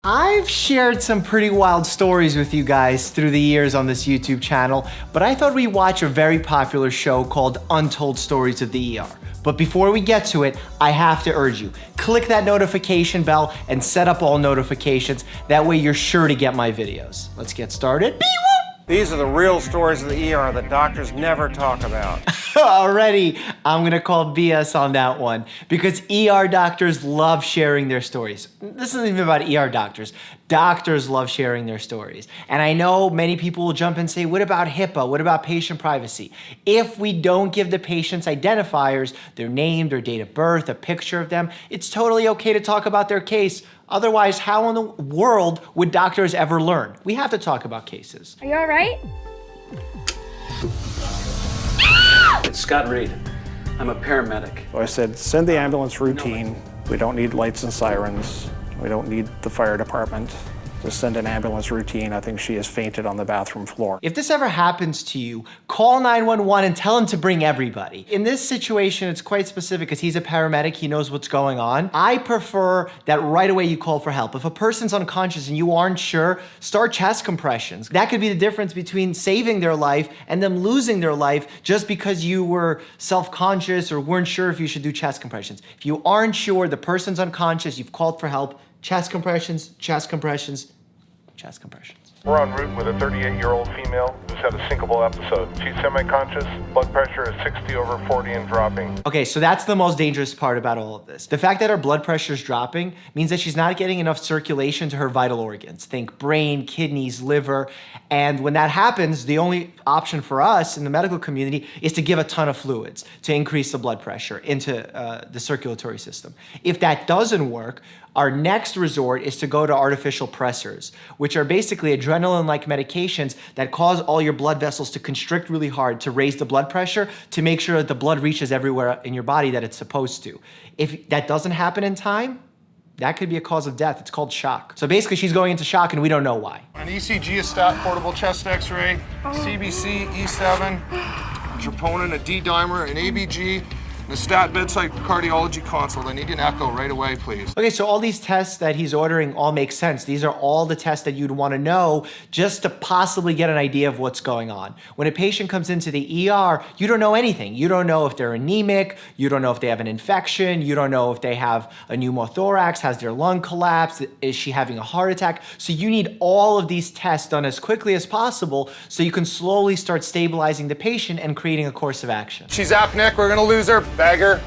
I've shared some pretty wild stories with you guys through the years on this YouTube channel, but I thought we'd watch a very popular show called Untold Stories of the ER. But before we get to it, I have to urge you, click that notification bell and set up all notifications. That way you're sure to get my videos. Let's get started. These are the real stories of the ER that doctors never talk about. Already, I'm gonna call BS on that one because ER doctors love sharing their stories. This isn't even about ER doctors. Doctors love sharing their stories. And I know many people will jump in and say, what about HIPAA? What about patient privacy? If we don't give the patients identifiers, their name, their date of birth, a picture of them, it's totally okay to talk about their case. Otherwise, how in the world would doctors ever learn? We have to talk about cases. Are you all right? It's Scott Reed. I'm a paramedic. So I said, send the ambulance routine. We don't need lights and sirens. We don't need the fire department. Just send an ambulance routine. I think she has fainted on the bathroom floor. If this ever happens to you, call 911 and tell him to bring everybody. In this situation, it's quite specific because he's a paramedic, he knows what's going on. I prefer that right away you call for help. If a person's unconscious and you aren't sure, start chest compressions. That could be the difference between saving their life and them losing their life just because you were self-conscious or weren't sure if you should do chest compressions. If you aren't sure, the person's unconscious, you've called for help, chest compressions, chest compressions, chest compressions. We're en route with a 38-year-old female who's had a syncopal episode. She's semi-conscious, blood pressure is 60/40 and dropping. Okay, so that's the most dangerous part about all of this. The fact that her blood pressure is dropping means that she's not getting enough circulation to her vital organs. Think brain, kidneys, liver. And when that happens, the only option for us in the medical community is to give a ton of fluids to increase the blood pressure into the circulatory system. If that doesn't work, our next resort is to go to artificial pressors, which are basically adrenaline-like medications that cause all your blood vessels to constrict really hard to raise the blood pressure to make sure that the blood reaches everywhere in your body that it's supposed to. If that doesn't happen in time, that could be a cause of death. It's called shock. So basically she's going into shock and we don't know why. An ECG, a stat portable chest x-ray, CBC, E7, troponin, a D-dimer, an ABG, and a stat bedside cardiology consult. I need an echo right away, please. Okay, so all these tests that he's ordering all make sense. These are all the tests that you'd want to know just to possibly get an idea of what's going on. When a patient comes into the ER, you don't know anything. You don't know if they're anemic, you don't know if they have an infection, you don't know if they have a pneumothorax, has their lung collapsed, is she having a heart attack? So you need all of these tests done as quickly as possible so you can slowly start stabilizing the patient and creating a course of action. She's apneic, we're gonna lose her. Bagger.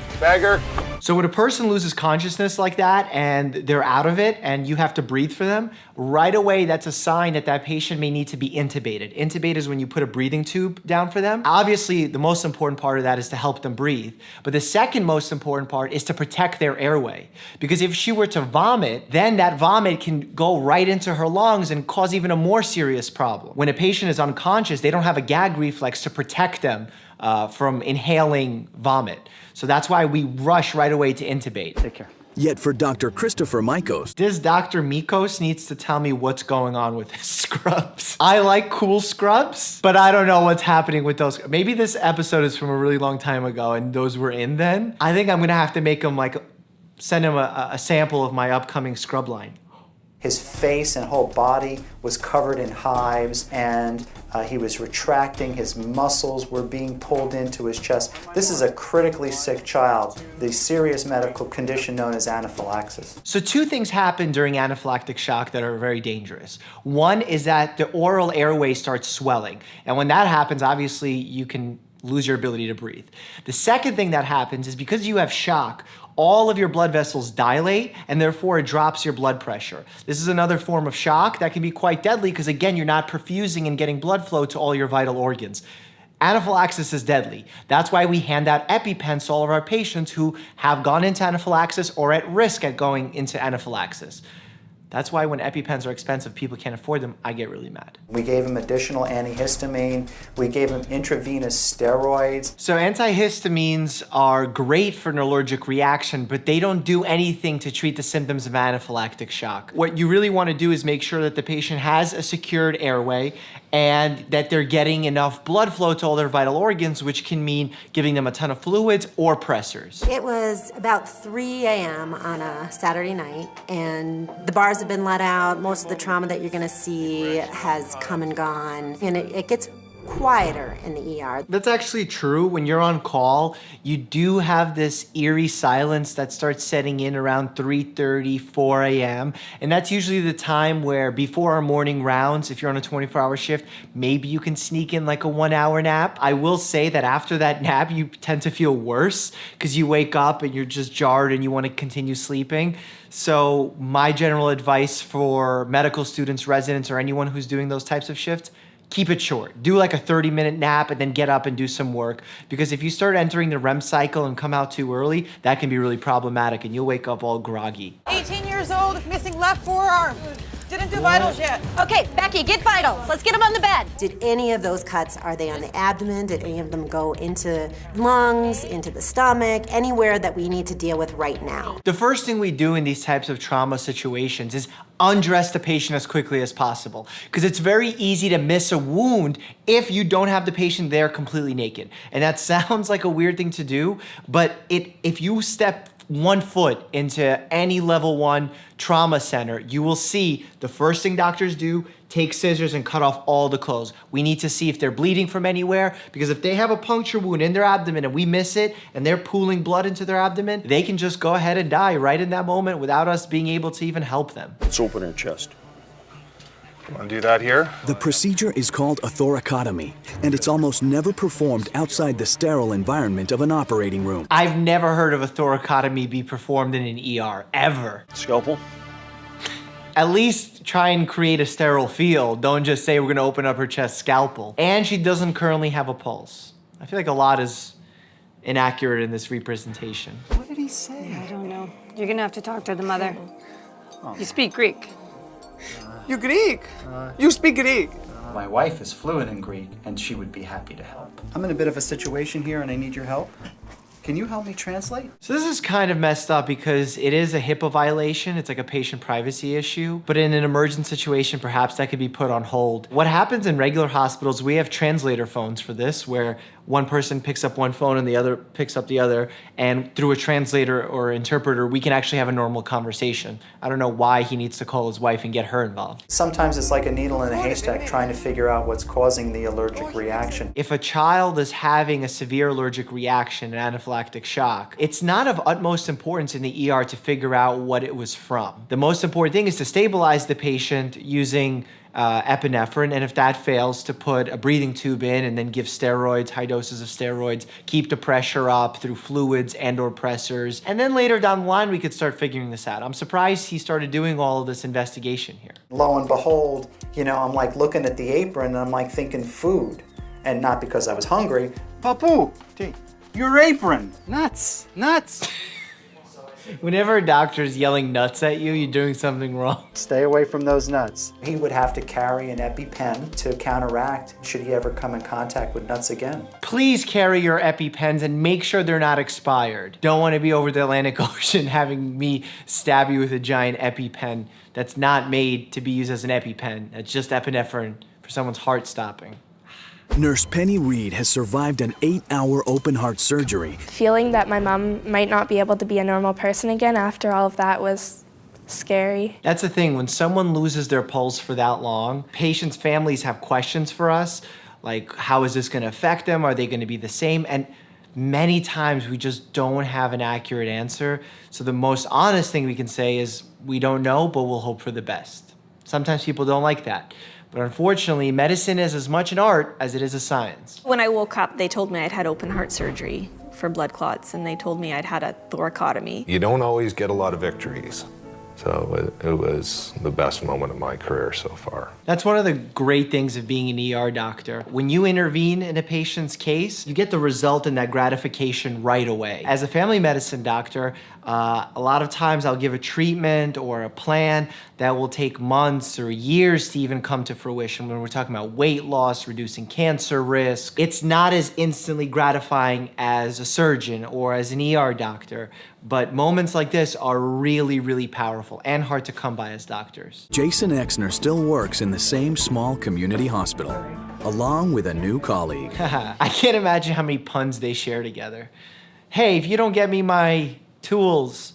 So when a person loses consciousness like that and they're out of it and you have to breathe for them, right away that's a sign that that patient may need to be intubated. Intubate is when you put a breathing tube down for them. Obviously, the most important part of that is to help them breathe. But the second most important part is to protect their airway. Because if she were to vomit, then that vomit can go right into her lungs and cause even a more serious problem. When a patient is unconscious, they don't have a gag reflex to protect them from inhaling vomit. So that's why we rush right away to intubate. Take care. Yet for Dr. Christopher Mikos, This Dr. Mikos needs to tell me what's going on with his scrubs. I like cool scrubs, but I don't know what's happening with those. Maybe this episode is from a really long time ago and those were in then. I think I'm gonna have to make him send him a sample of my upcoming scrub line. His face and whole body was covered in hives, and he was retracting. His muscles were being pulled into his chest. This is a critically sick child, the serious medical condition known as anaphylaxis. So two things happen during anaphylactic shock that are very dangerous. One is that the oral airway starts swelling. And when that happens, obviously you can lose your ability to breathe. The second thing that happens is because you have shock, all of your blood vessels dilate and therefore it drops your blood pressure. This is another form of shock that can be quite deadly because again, you're not perfusing and getting blood flow to all your vital organs. Anaphylaxis is deadly. That's why we hand out EpiPens to all of our patients who have gone into anaphylaxis or at risk at going into anaphylaxis. That's why when EpiPens are expensive, people can't afford them, I get really mad. We gave him additional antihistamine. We gave him intravenous steroids. So antihistamines are great for an allergic reaction, but they don't do anything to treat the symptoms of anaphylactic shock. What you really want to do is make sure that the patient has a secured airway and that they're getting enough blood flow to all their vital organs, which can mean giving them a ton of fluids or pressors. It was about 3 a.m. on a Saturday night, and the bars have been let out. Most of the trauma that you're gonna see has come and gone, and it gets quieter in the ER. That's actually true. When you're on call, you do have this eerie silence that starts setting in around 3:30, 4 a.m. And that's usually the time where before our morning rounds, if you're on a 24-hour shift, maybe you can sneak in like a 1-hour nap. I will say that after that nap, you tend to feel worse because you wake up and you're just jarred and you want to continue sleeping. So my general advice for medical students, residents, or anyone who's doing those types of shifts, keep it short. Do like a 30-minute nap and then get up and do some work. Because if you start entering the REM cycle and come out too early, that can be really problematic and you'll wake up all groggy. 18 years old, missing left forearm. Didn't do vitals yet. Okay, Becky, get vitals. Let's get him on the bed. Did any of those cuts, are they on the abdomen? Did any of them go into lungs, into the stomach, anywhere that we need to deal with right now? The first thing we do in these types of trauma situations is undress the patient as quickly as possible, because it's very easy to miss a wound if you don't have the patient there completely naked. And that sounds like a weird thing to do, but if you step 1 foot into any level 1 trauma center, you will see the first thing doctors do, take scissors and cut off all the clothes. We need to see if they're bleeding from anywhere, because if they have a puncture wound in their abdomen and we miss it and they're pooling blood into their abdomen, they can just go ahead and die right in that moment without us being able to even help them. Let's open her chest. Want to do that here? The procedure is called a thoracotomy, and it's almost never performed outside the sterile environment of an operating room. I've never heard of a thoracotomy be performed in an ER, ever. Scalpel? At least try and create a sterile field. Don't just say we're gonna open up her chest, scalpel. And she doesn't currently have a pulse. I feel like a lot is inaccurate in this representation. What did he say? I don't know. You're gonna have to talk to the mother. You speak Greek. You Greek? You speak Greek? My wife is fluent in Greek, and she would be happy to help. I'm in a bit of a situation here, and I need your help. Can you help me translate? So this is kind of messed up because it is a HIPAA violation. It's like a patient privacy issue. But in an emergent situation, perhaps that could be put on hold. What happens in regular hospitals, we have translator phones for this, where one person picks up one phone and the other picks up the other, and through a translator or interpreter, we can actually have a normal conversation. I don't know why he needs to call his wife and get her involved. Sometimes it's like a needle in a haystack trying to figure out what's causing the allergic reaction. If a child is having a severe allergic reaction, an anaphylactic shock, it's not of utmost importance in the ER to figure out what it was from. The most important thing is to stabilize the patient using epinephrine, and if that fails, to put a breathing tube in and then give steroids, high doses of steroids, keep the pressure up through fluids and or pressors. And then later down the line, we could start figuring this out. I'm surprised he started doing all of this investigation here. Lo and behold, you know, I'm like looking at the apron and I'm like thinking food. And not because I was hungry. Papu, your apron. Nuts, nuts. Whenever a doctor's yelling nuts at you, you're doing something wrong. Stay away from those nuts. He would have to carry an EpiPen to counteract should he ever come in contact with nuts again. Please carry your EpiPens and make sure they're not expired. Don't want to be over the Atlantic Ocean having me stab you with a giant EpiPen that's not made to be used as an EpiPen. It's just epinephrine for someone's heart stopping. Nurse Penny Reed has survived an 8-hour open heart surgery. Feeling that my mom might not be able to be a normal person again after all of that was scary. That's the thing, when someone loses their pulse for that long, patients' families have questions for us, like how is this gonna affect them? Are they gonna be the same? And many times we just don't have an accurate answer. So the most honest thing we can say is we don't know, but we'll hope for the best. Sometimes people don't like that. But unfortunately, medicine is as much an art as it is a science. When I woke up, they told me I'd had open heart surgery for blood clots, and they told me I'd had a thoracotomy. You don't always get a lot of victories. So it was the best moment of my career so far. That's one of the great things of being an ER doctor. When you intervene in a patient's case, you get the result and that gratification right away. As a family medicine doctor, A lot of times I'll give a treatment or a plan that will take months or years to even come to fruition when we're talking about weight loss, reducing cancer risk. It's not as instantly gratifying as a surgeon or as an ER doctor, but moments like this are really, really powerful and hard to come by as doctors. Jason Exner still works in the same small community hospital, along with a new colleague. I can't imagine how many puns they share together. Hey, if you don't get me my tools,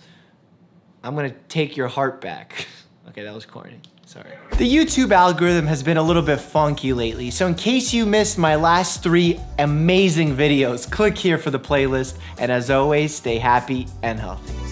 I'm gonna take your heart back. Okay, that was corny, sorry. The YouTube algorithm has been a little bit funky lately, so in case you missed my last 3 amazing videos, click here for the playlist, and as always, stay happy and healthy.